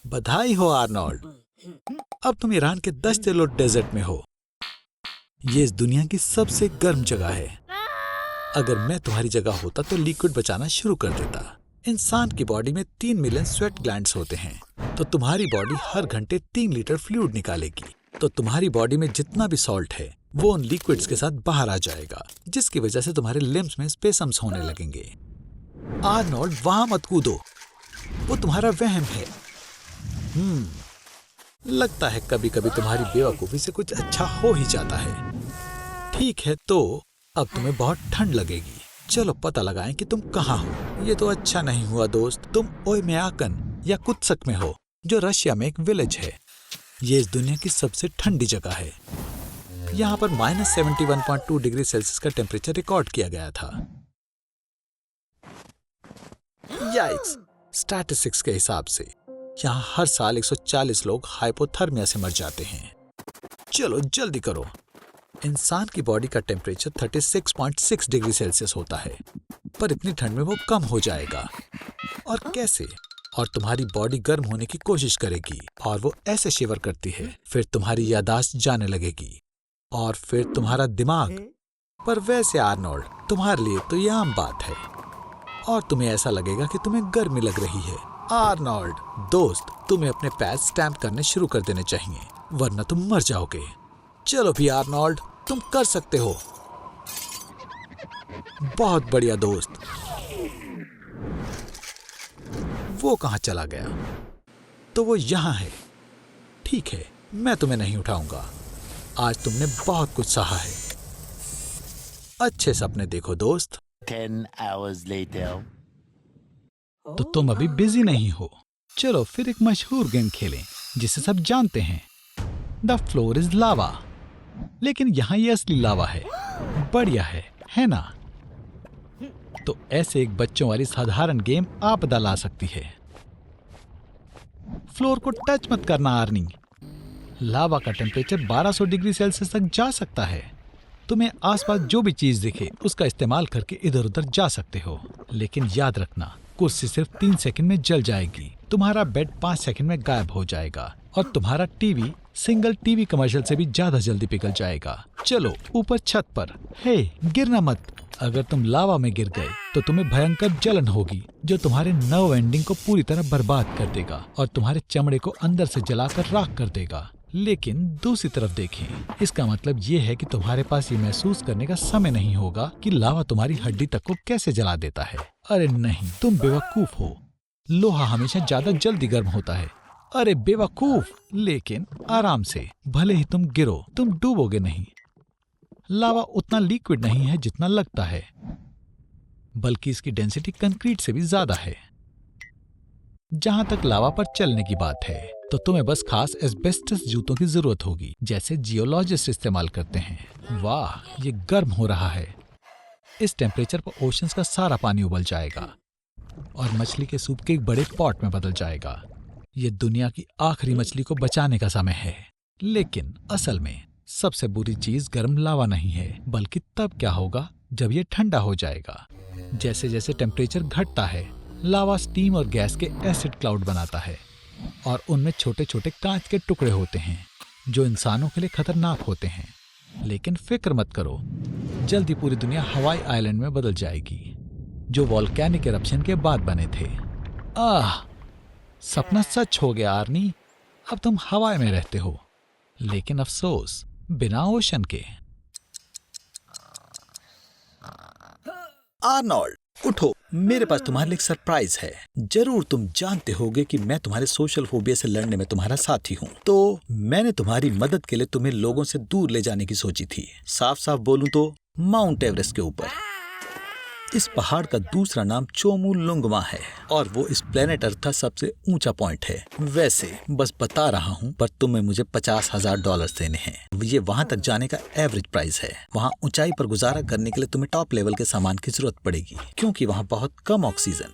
बधाई हो आर्नोल्ड। अब तुम ईरान के 10 किलो डेजर्ट में हो। ये इस दुनिया की सबसे गर्म जगह है। अगर मैं तुम्हारी जगह होता तो लिक्विड बचाना शुरू कर देता। इंसान की बॉडी में 3 मिलियन स्वेट ग्लैंड्स होते हैं, तो तुम्हारी बॉडी हर घंटे 3 लीटर फ्लूइड निकालेगी। तो तुम्हारी बॉडी में जितना भी सॉल्ट है वो उन लिक्विड्स के साथ बाहर आ जाएगा, जिसकी वजह से तुम्हारे लिम्स में स्पेसम्स होने लगेंगे। आर्नोल्ड, वहां मत कूदो, वो तुम्हारा वहम है। लगता है कभी कभी तुम्हारी बेवकूफी से कुछ अच्छा हो ही जाता है। ठीक है, तो अब तुम्हें बहुत ठंड लगेगी। चलो पता लगाएं कि तुम कहाँ हो। ये तो अच्छा नहीं हुआ दोस्त, तुम ओयमेयाकन या कुत्सक में हो, जो रशिया में एक विलेज है। ये इस दुनिया की सबसे ठंडी जगह है। यहाँ पर -71.2 डिग्री सेल्सियस का टेम्परेचर रिकॉर्ड किया गया था। याइक्स, स्टैटिस्टिक्स के हिसाब से यहाँ हर साल 140 लोग हाइपोथर्मिया से मर जाते हैं। चलो जल्दी करो। इंसान की बॉडी का टेम्परेचर 36.6 डिग्री सेल्सियस होता है, पर इतनी ठंड में वो कम हो जाएगा। और कैसे? और तुम्हारी बॉडी गर्म होने की कोशिश करेगी और वो ऐसे शिवर करती है। फिर तुम्हारी याददाश्त जाने लगेगी और फिर तुम्हारा दिमाग। पर वैसे आर्नोल्ड, तुम्हारे लिए तो ये आम बात है और तुम्हें ऐसा लगेगा कि तुम्हें गर्मी लग रही है। आर्नोल्ड दोस्त, तुम्हें अपने पैर स्टैम्प करने शुरू कर देने चाहिए, वरना तुम मर जाओगे। चलो भी आर्नोल्ड, तुम कर सकते हो। बहुत बढ़िया दोस्त। वो कहाँ चला गया? तो वो यहाँ है। ठीक है, मैं तुम्हें नहीं उठाऊंगा। आज तुमने बहुत कुछ सहा है। अच्छे सपने देखो दोस्त। 10 hours later. तो तुम अभी बिजी नहीं हो। चलो फिर एक मशहूर गेम खेलें जिसे सब जानते हैं। द फ्लोर इज लावा। लेकिन यहाँ ये असली लावा है। बढ़िया है ना? तो ऐसे एक बच्चों वाली साधारण गेम आपदा ला सकती है। फ्लोर को टच मत करना आर्नी। लावा का टेम्परेचर 1200 डिग्री सेल्सियस तक जा सकता है। तुम्हें आसपास जो भी चीज दिखे उसका इस्तेमाल करके इधर उधर जा सकते हो, लेकिन याद रखना, कुर्सी सिर्फ 3 सेकंड में जल जाएगी, तुम्हारा बेड 5 सेकंड में गायब हो जाएगा और तुम्हारा टीवी सिंगल टीवी कमर्शियल से भी ज्यादा जल्दी पिघल जाएगा। चलो ऊपर छत पर। हे, गिरना मत। अगर तुम लावा में गिर गए तो तुम्हें भयंकर जलन होगी जो तुम्हारे नर्व एंडिंग को पूरी तरह बर्बाद कर देगा और तुम्हारे चमड़े को अंदर से जलाकर राख कर देगा। लेकिन दूसरी तरफ देखें, इसका मतलब ये है कि तुम्हारे पास ये महसूस करने का समय नहीं होगा कि लावा तुम्हारी हड्डी तक को कैसे जला देता है। अरे नहीं, तुम बेवकूफ हो। लोहा हमेशा ज्यादा जल्दी गर्म होता है। अरे बेवकूफ। लेकिन आराम से, भले ही तुम गिरो, तुम डूबोगे नहीं। लावा उतना लिक्विड नहीं है जितना लगता है, बल्कि इसकी डेंसिटी कंक्रीट से भी ज्यादा है। जहां तक लावा पर चलने की बात है, तो तुम्हें बस खास एस्बेस्टस जूतों की जरूरत होगी, जैसे जियोलॉजिस्ट इस्तेमाल करते हैं। वाह, ये गर्म हो रहा है। इस टेम्परेचर पर ओशंस का सारा पानी उबल जाएगा और मछली के सूप के एक बड़े पॉट में बदल जाएगा। ये दुनिया की आखिरी मछली को बचाने का समय है। लेकिन असल में सबसे बुरी चीज गर्म लावा नहीं है, बल्कि तब क्या होगा जब ये ठंडा हो जाएगा। जैसे जैसे टेम्परेचर घटता है, लावा स्टीम और गैस के एसिड क्लाउड बनाता है और उनमें छोटे छोटे कांच के टुकड़े होते हैं जो इंसानों के लिए खतरनाक होते हैं। लेकिन फिक्र मत करो, जल्दी पूरी दुनिया हवाई आइलैंड में बदल जाएगी, जो वॉल्केनिक इरप्शन के बाद बने थे। सपना सच हो गया आर्नी। अब तुम हवाई में रहते हो, लेकिन अफसोस बिना ओशन के। आर्नोल्ड, उठो, मेरे पास तुम्हारे लिए एक सरप्राइज है। जरूर तुम जानते होगे कि मैं तुम्हारे सोशल फोबिया से लड़ने में तुम्हारा साथी हूँ, तो मैंने तुम्हारी मदद के लिए तुम्हें लोगों से दूर ले जाने की सोची थी। साफ साफ बोलूं तो माउंट एवरेस्ट के ऊपर। इस पहाड़ का दूसरा नाम चोमुलुंगमा है और वो इस प्लेनेट अर्थ का सबसे ऊंचा पॉइंट है। वैसे बस बता रहा हूँ, पर तुम्हें मुझे $50,000 देने हैं। ये वहाँ तक जाने का एवरेज प्राइस है। वहाँ ऊंचाई पर गुजारा करने के लिए तुम्हें टॉप लेवल के सामान की जरूरत पड़ेगी, क्योंकि वहाँ बहुत कम ऑक्सीजन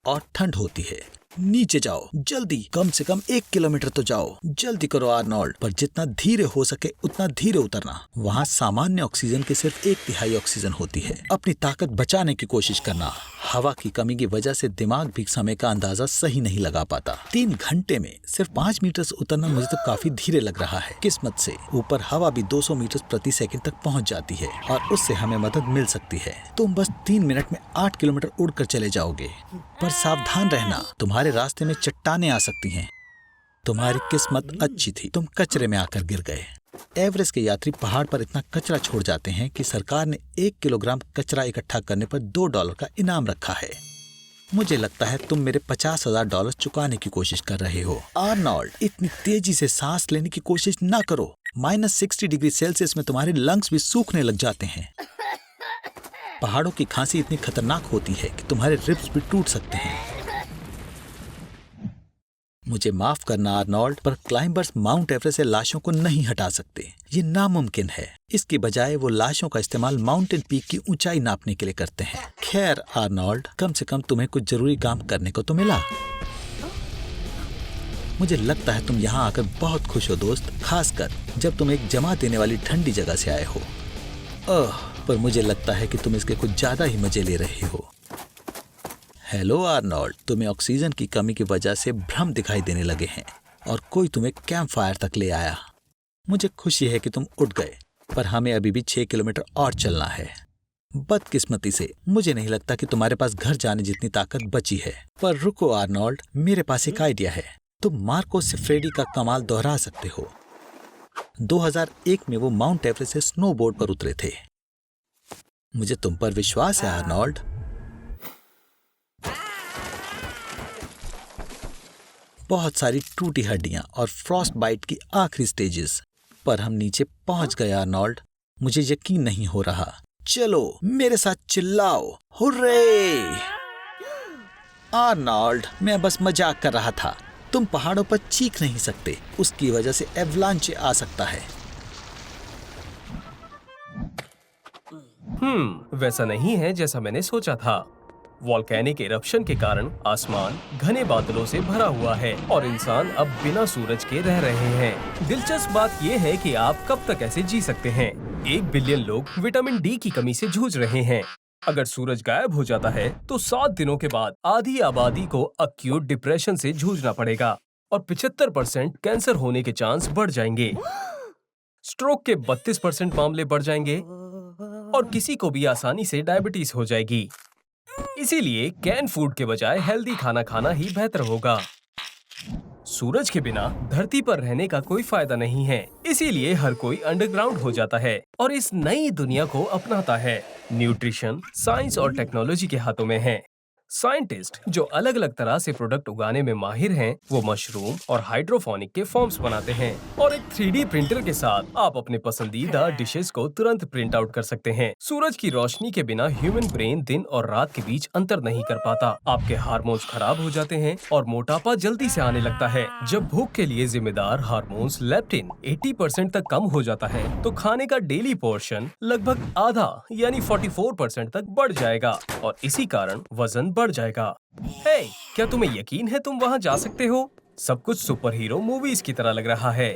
और ठंड होती है। नीचे जाओ जल्दी, कम से कम 1 किलोमीटर तो जाओ। जल्दी करो आर्नोल्ड, पर जितना धीरे हो सके उतना धीरे उतरना। वहाँ सामान्य ऑक्सीजन के सिर्फ 1/3 ऑक्सीजन होती है। अपनी ताकत बचाने की कोशिश करना। हवा की कमी की वजह से दिमाग भी समय का अंदाजा सही नहीं लगा पाता। 3 घंटे में सिर्फ 5 मीटर उतरना मुझे तो काफी धीरे लग रहा है। किस्मत से ऊपर हवा भी 200 मीटर प्रति सेकंड तक पहुंच जाती है और उससे हमें मदद मिल सकती है। तुम बस 3 मिनट में 8 किलोमीटर उड़कर चले जाओगे, पर सावधान रहना, तुम्हारे रास्ते में चट्टानें आ सकती हैं। तुम्हारी किस्मत अच्छी थी, तुम कचरे में आकर गिर गए। एवरेस्ट के यात्री पहाड़ पर इतना कचरा छोड़ जाते हैं कि सरकार ने 1 किलोग्राम कचरा इकट्ठा करने पर $2 का इनाम रखा है। मुझे लगता है तुम मेरे $50,000 चुकाने की कोशिश कर रहे हो। आर्नोल्ड, इतनी तेजी से सांस लेने की कोशिश ना करो। -60 डिग्री सेल्सियस में तुम्हारे लंग्स भी सूखने लग जाते हैं। पहाड़ों की खांसी इतनी खतरनाक होती है कि तुम्हारे रिब्स भी टूट सकते हैं। मुझे माफ करना आर्नोल्ड, पर क्लाइंबर्स माउंट एवरेस्ट से लाशों को नहीं हटा सकते। ये नामुमकिन है। इसकी बजाय वो लाशों का इस्तेमाल माउंटेन पीक की ऊंचाई नापने के लिए करते हैं। खैर आर्नोल्ड, कम से कम तुम्हें कुछ जरूरी काम करने को तो मिला। मुझे लगता है तुम यहाँ आकर बहुत खुश हो दोस्त, खासकर जब तुम एक जमा देने वाली ठंडी जगह से आए हो। पर मुझे लगता है कि तुम इसके कुछ ज्यादा ही मजे ले रहे हो। हेलो आर्नोल्ड, तुम्हें ऑक्सीजन की कमी की वजह से भ्रम दिखाई देने लगे हैं और कोई तुम्हें कैंप फायर तक ले आया। मुझे खुशी है कि तुम उठ गए, पर हमें अभी भी 6 किलोमीटर और चलना है। बदकिस्मती से मुझे नहीं लगता कि तुम्हारे पास घर जाने जितनी ताकत बची है। पर रुको आर्नोल्ड, मेरे पास एक आइडिया है। तुम मार्को सिफ्रेडी का कमाल दोहरा सकते हो। 2001 में वो माउंट एवरेस्ट से स्नोबोर्ड पर उतरे थे। मुझे तुम पर विश्वास है आर्नोल्ड। बहुत सारी टूटी हड्डियां और फ्रॉस्ट बाइट की आखिरी स्टेजेस, पर हम नीचे पहुंच गए आर्नोल्ड। मुझे यकीन नहीं हो रहा। चलो मेरे साथ चिल्लाओ, हुर्रे! आर्नोल्ड, मैं बस मजाक कर रहा था। तुम पहाड़ों पर चीख नहीं सकते, उसकी वजह से एवलांचे आ सकता है। वैसा नहीं है जैसा मैंने सोचा था। वॉल्केनिक इरप्शन के कारण आसमान घने बादलों से भरा हुआ है और इंसान अब बिना सूरज के रह रहे हैं। दिलचस्प बात यह है कि आप कब तक ऐसे जी सकते हैं। 1 बिलियन लोग विटामिन डी की कमी से जूझ रहे हैं। अगर सूरज गायब हो जाता है तो 7 दिनों के बाद आधी आबादी को अक्यूट डिप्रेशन से जूझना पड़ेगा और 75% कैंसर होने के चांस बढ़ जाएंगे। स्ट्रोक के 32% मामले बढ़ जाएंगे और किसी को भी आसानी से डायबिटीज हो जाएगी। इसीलिए कैन फूड के बजाय हेल्दी खाना खाना ही बेहतर होगा। सूरज के बिना धरती पर रहने का कोई फायदा नहीं है, इसीलिए हर कोई अंडरग्राउंड हो जाता है और इस नई दुनिया को अपनाता है। न्यूट्रिशन, साइंस और टेक्नोलॉजी के हाथों में है। साइंटिस्ट जो अलग अलग तरह से प्रोडक्ट उगाने में माहिर हैं, वो मशरूम और हाइड्रोफोनिक के फॉर्म्स बनाते हैं और एक 3D प्रिंटर के साथ आप अपने पसंदीदा डिशेस को तुरंत प्रिंट आउट कर सकते हैं। सूरज की रोशनी के बिना ह्यूमन ब्रेन दिन और रात के बीच अंतर नहीं कर पाता। आपके हार्मोन्स खराब हो जाते हैं और मोटापा जल्दी से आने लगता है। जब भूख के लिए जिम्मेदार हार्मोन्स लेप्टिन 80% तक कम हो जाता है, तो खाने का डेली पोर्शन लगभग आधा यानी 44% तक बढ़ जाएगा और इसी कारण वजन बढ़ जाएगा। हे, क्या तुम्हें यकीन है तुम वहां जा सकते हो? सब कुछ सुपर हीरो मूवीज की तरह लग रहा है।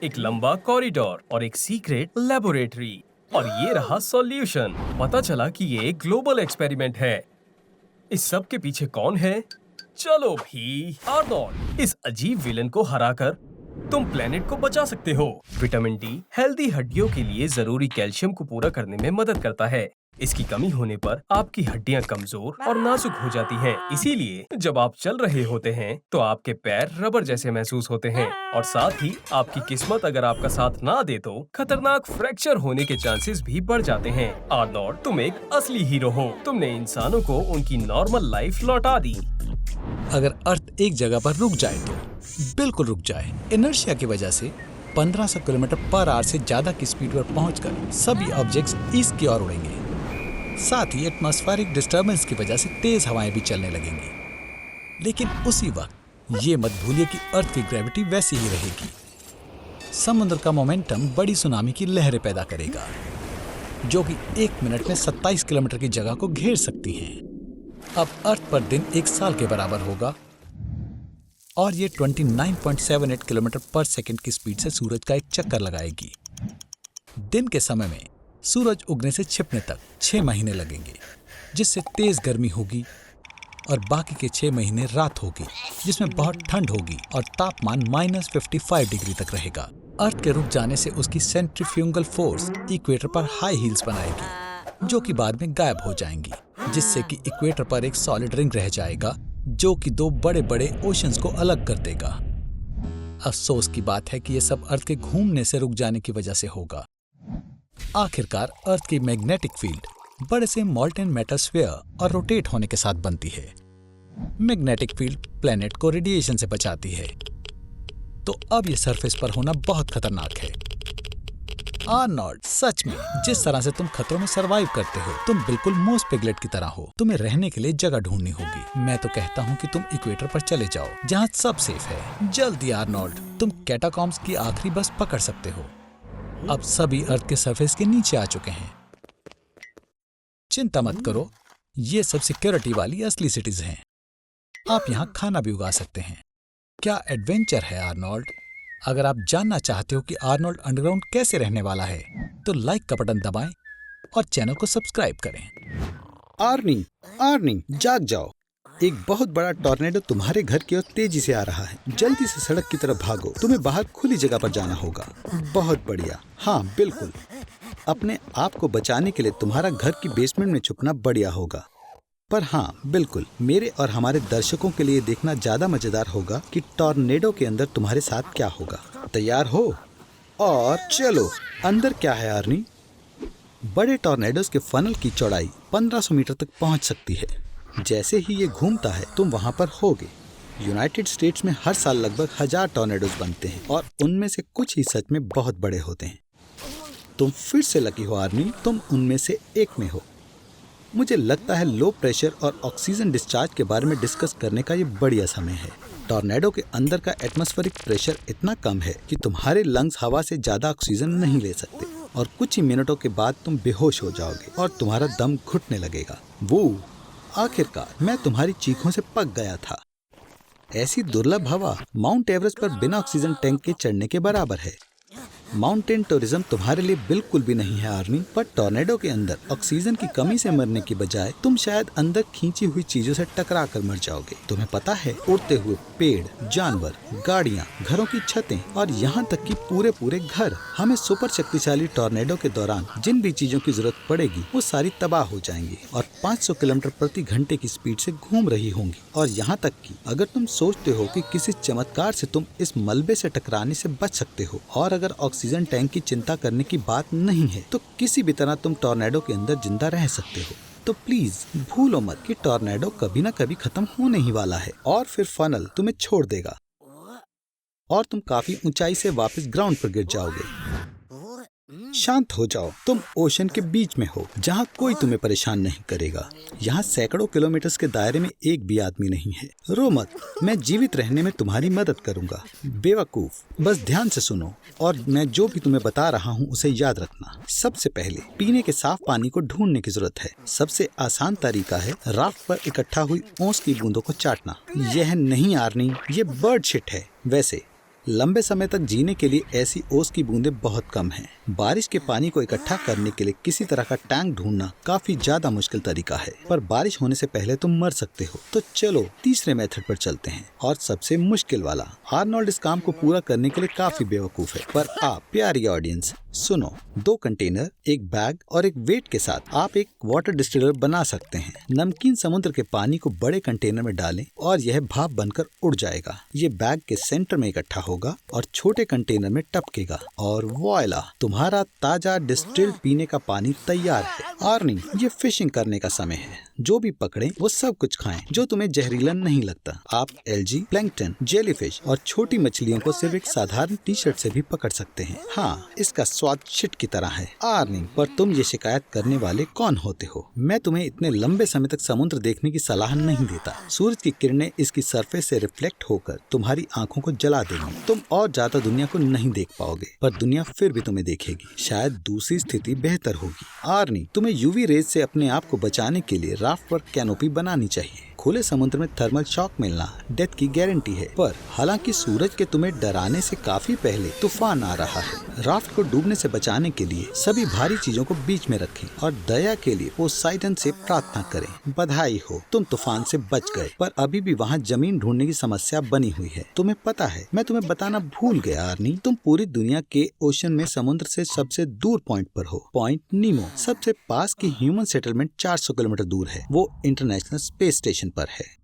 एक लंबा कॉरिडोर और एक सीक्रेट लेबोरेटरी और ये रहा सॉल्यूशन। पता चला कि ये एक ग्लोबल एक्सपेरिमेंट है। इस सब के पीछे कौन है? चलो भी, आर्नोल्ड, इस अजीब विलन को हराकर तुम प्लेनेट को बचा सकते हो। विटामिन डी हेल्दी हड्डियों के लिए जरूरी कैल्शियम को पूरा करने में मदद करता है। इसकी कमी होने पर आपकी हड्डियां कमजोर और नाजुक हो जाती हैं। इसीलिए जब आप चल रहे होते हैं तो आपके पैर रबर जैसे महसूस होते हैं और साथ ही आपकी किस्मत अगर आपका साथ ना दे तो खतरनाक फ्रैक्चर होने के चांसेस भी बढ़ जाते हैं। आर्नोल्ड, तुम एक असली हीरो हो। तुमने इंसानों को उनकी नॉर्मल लाइफ लौटा दी। अगर अर्थ एक जगह पर रुक जाए तो बिल्कुल रुक जाए। इनर्शिया की वजह से 1500 किलोमीटर पर आवर से ज्यादा की स्पीड पर पहुंचकर सभी ऑब्जेक्ट्स ईस्ट की ओर उड़ेंगे। साथ ही एटमॉस्फेरिक डिस्टर्बेंस की वजह से तेज हवाएं भी चलने लगेंगी। लेकिन उसी वक्त ये मत भूलिए कि अर्थ की ग्रेविटी वैसी ही रहेगी। समुद्र का मोमेंटम बड़ी सुनामी की लहरें पैदा करेगा, जो कि 1 मिनट में 27 किलोमीटर की जगह को घेर सकती हैं। अब अर्थ पर दिन 1 साल के बराबर होगा और ये 29.78 किलोमीटर पर सेकंड की स्पीड से सूरज का एक चक्कर लगाएगी। दिन के समय में सूरज उगने से छिपने तक 6 महीने लगेंगे। जिससे तेज गर्मी होगी, और बाकी के 6 महीने रात होगी जिसमें बहुत ठंड होगी और तापमान -55 डिग्री तक रहेगा। अर्थ के रुक जाने से उसकी सेंट्रीफ्यूगल फोर्स इक्वेटर पर हाई हील्स बनाएगी जो कि बाद में गायब हो जाएंगी, जिससे कि इक्वेटर पर एक सॉलिड रिंग रह जाएगा जो कि 2 बड़े बड़े ओशंस को अलग कर देगा। अफसोस की बात है कि यह सब अर्थ के घूमने से रुक जाने की वजह से होगा। आखिरकार अर्थ की मैग्नेटिक फील्ड बड़े से मॉल्टेन मेटल स्फीयर और रोटेट होने के साथ बनती है। मैग्नेटिक फील्ड प्लेनेट को रेडिएशन से बचाती है, तो अब ये सरफेस पर होना बहुत खतरनाक है। आर्नोल्ड, सच में जिस तरह से तुम खतरों में सरवाइव करते हो, तुम बिल्कुल मोस पिगलेट की तरह हो। तुम्हें रहने के लिए जगह ढूंढनी होगी। मैं तो कहता हूँ कि तुम इक्वेटर पर चले जाओ जहाँ सब सेफ है। जल्दी आर्नोल्ड, तुम कैटाकॉम्स की आखिरी बस पकड़ सकते हो। अब सभी अर्थ के सरफेस के नीचे आ चुके हैं। चिंता मत करो, ये सब सिक्योरिटी वाली असली सिटीज हैं। आप यहाँ खाना भी उगा सकते हैं। क्या एडवेंचर है आर्नोल्ड। अगर आप जानना चाहते हो कि आर्नोल्ड अंडरग्राउंड कैसे रहने वाला है, तो लाइक का बटन दबाएं और चैनल को सब्सक्राइब करें। आर्नी, जाग जाओ। एक बहुत बड़ा टॉर्नेडो तुम्हारे घर की ओर तेजी से आ रहा है। जल्दी से सड़क की तरफ भागो। तुम्हें बाहर खुली जगह पर जाना होगा। बहुत बढ़िया। हाँ बिल्कुल, अपने आप को बचाने के लिए तुम्हारा घर की बेसमेंट में छुपना बढ़िया होगा। पर हाँ बिल्कुल, मेरे और हमारे दर्शकों के लिए देखना ज्यादा मजेदार होगा कि टॉर्नेडो के अंदर तुम्हारे साथ क्या होगा। तैयार हो? और चलो, अंदर क्या है आर्नी? बड़े टॉर्नेडोज के फनल की चौड़ाई 1500 मीटर तक पहुंच सकती है। जैसे ही ये घूमता है तुम वहां पर होगे। यूनाइटेड स्टेट्स में हर साल लगभग 1000 टॉर्नेडोज बनते हैं और उनमें से कुछ ही सच में बहुत बड़े होते हैं। तुम फिर से लकी हो आर्नी, तुम उनमें से एक में हो। मुझे लगता है लो प्रेशर और ऑक्सीजन डिस्चार्ज के बारे में डिस्कस करने का ये बढ़िया समय है। टॉर्नेडो के अंदर का एटमॉस्फेरिक प्रेशर इतना कम है कि तुम्हारे लंग्स हवा से ज्यादा ऑक्सीजन नहीं ले सकते और कुछ ही मिनटों के बाद तुम बेहोश हो जाओगे और तुम्हारा दम घुटने लगेगा। वो आखिरकार मैं तुम्हारी चीखों से पक गया था। ऐसी दुर्लभ हवा माउंट एवरेस्ट पर बिना ऑक्सीजन टैंक के चढ़ने के बराबर है। माउंटेन टूरिज्म तुम्हारे लिए बिल्कुल भी नहीं है आर्मी, पर टॉर्नेडो के अंदर ऑक्सीजन की कमी से मरने की बजाय तुम शायद अंदर खींची हुई चीजों से टकरा कर मर जाओगे। तुम्हें पता है, उड़ते हुए पेड़, जानवर, गाड़ियाँ, घरों की छतें और यहाँ तक कि पूरे घर, हमें सुपर शक्तिशाली टॉर्नेडो के दौरान जिन भी चीजों की जरूरत पड़ेगी वो सारी तबाह हो जाएंगी और 500 किलोमीटर प्रति घंटे की स्पीड से घूम रही होंगी। और यहाँ तक कि अगर तुम सोचते हो कि किसी चमत्कार से तुम इस मलबे से टकराने से बच सकते हो और अगर ऑक्सीजन टैंक की चिंता करने की बात नहीं है, तो किसी भी तरह तुम टॉर्नेडो के अंदर जिंदा रह सकते हो। तो प्लीज भूलो मत कि टॉर्नेडो कभी ना कभी खत्म होने ही वाला है और फिर फनल तुम्हें छोड़ देगा और तुम काफी ऊंचाई से वापस ग्राउंड पर गिर जाओगे। शांत हो जाओ, तुम ओशन के बीच में हो जहाँ कोई तुम्हें परेशान नहीं करेगा। यहाँ सैकड़ों किलोमीटर के दायरे में एक भी आदमी नहीं है। रो मत, मैं जीवित रहने में तुम्हारी मदद करूंगा। बेवकूफ, बस ध्यान से सुनो और मैं जो भी तुम्हें बता रहा हूँ उसे याद रखना। सबसे पहले पीने के साफ पानी को ढूंढने की जरूरत है। सबसे आसान तरीका है राफ्ट पर इकट्ठा हुई ओस की बूंदों को चाटना। यह नहीं आर्नी, ये बर्ड शिट है। वैसे लंबे समय तक जीने के लिए ऐसी ओस की बूंदें बहुत कम हैं। बारिश के पानी को इकट्ठा करने के लिए किसी तरह का टैंक ढूंढना काफी ज्यादा मुश्किल तरीका है, पर बारिश होने से पहले तुम मर सकते हो। तो चलो तीसरे मेथड पर चलते हैं और सबसे मुश्किल वाला। आर्नोल्ड इस काम को पूरा करने के लिए काफी बेवकूफ है, पर आप प्यारी ऑडियंस सुनो। 2 कंटेनर, एक बैग और एक वेट के साथ आप एक वाटर डिस्टिलर बना सकते हैं। नमकीन समुद्र के पानी को बड़े कंटेनर में डालें और यह भाप बनकर उड़ जाएगा। ये बैग के सेंटर में इकट्ठा होगा और छोटे कंटेनर में टपकेगा और वॉयला, तुम्हारा ताजा डिस्टिल्ड पीने का पानी तैयार है। आर्नी, ये फिशिंग करने का समय है। जो भी पकड़े वो सब कुछ खाएं जो तुम्हें जहरीला नहीं लगता। आप एल्गी, प्लैंकटन, जेलीफिश और छोटी मछलियों को सिर्फ एक साधारण टी शर्ट से भी पकड़ सकते हैं। हाँ, इसका स्वाद शिट की तरह है। आर्नी, पर तुम ये शिकायत करने वाले कौन होते हो? मैं तुम्हें इतने लंबे समय तक समुद्र देखने की सलाह नहीं देता। सूरज की किरणें इसकी सरफेस से रिफ्लेक्ट होकर तुम्हारी आंखों को जला देंगी। तुम और ज्यादा दुनिया को नहीं देख पाओगे, पर दुनिया फिर भी तुम्हें देखेगी। शायद दूसरी स्थिति बेहतर होगी। आर्नी, तुम्हें यूवी रेज से अपने आप को बचाने के लिए राफ्ट पर कैनोपी बनानी चाहिए। खुले समुद्र में थर्मल शॉक मिलना डेथ की गारंटी है। पर हालांकि सूरज के तुम्हें डराने से काफी पहले तूफान आ रहा है। राफ्ट को डूबने से बचाने के लिए सभी भारी चीजों को बीच में रखें और दया के लिए पोसाइडन से प्रार्थना करें। बधाई हो, तुम तूफान से बच गए, पर अभी भी वहाँ जमीन ढूंढने की समस्या बनी हुई है। तुम्हें पता है, मैं तुम्हें बताना भूल गया आर्नी, तुम पूरी दुनिया के ओशन में समुद्र से सबसे दूर पॉइंट पर हो। पॉइंट नीमो। सबसे पास की ह्यूमन सेटलमेंट 400 किलोमीटर दूर है। वो इंटरनेशनल स्पेस स्टेशन पर है।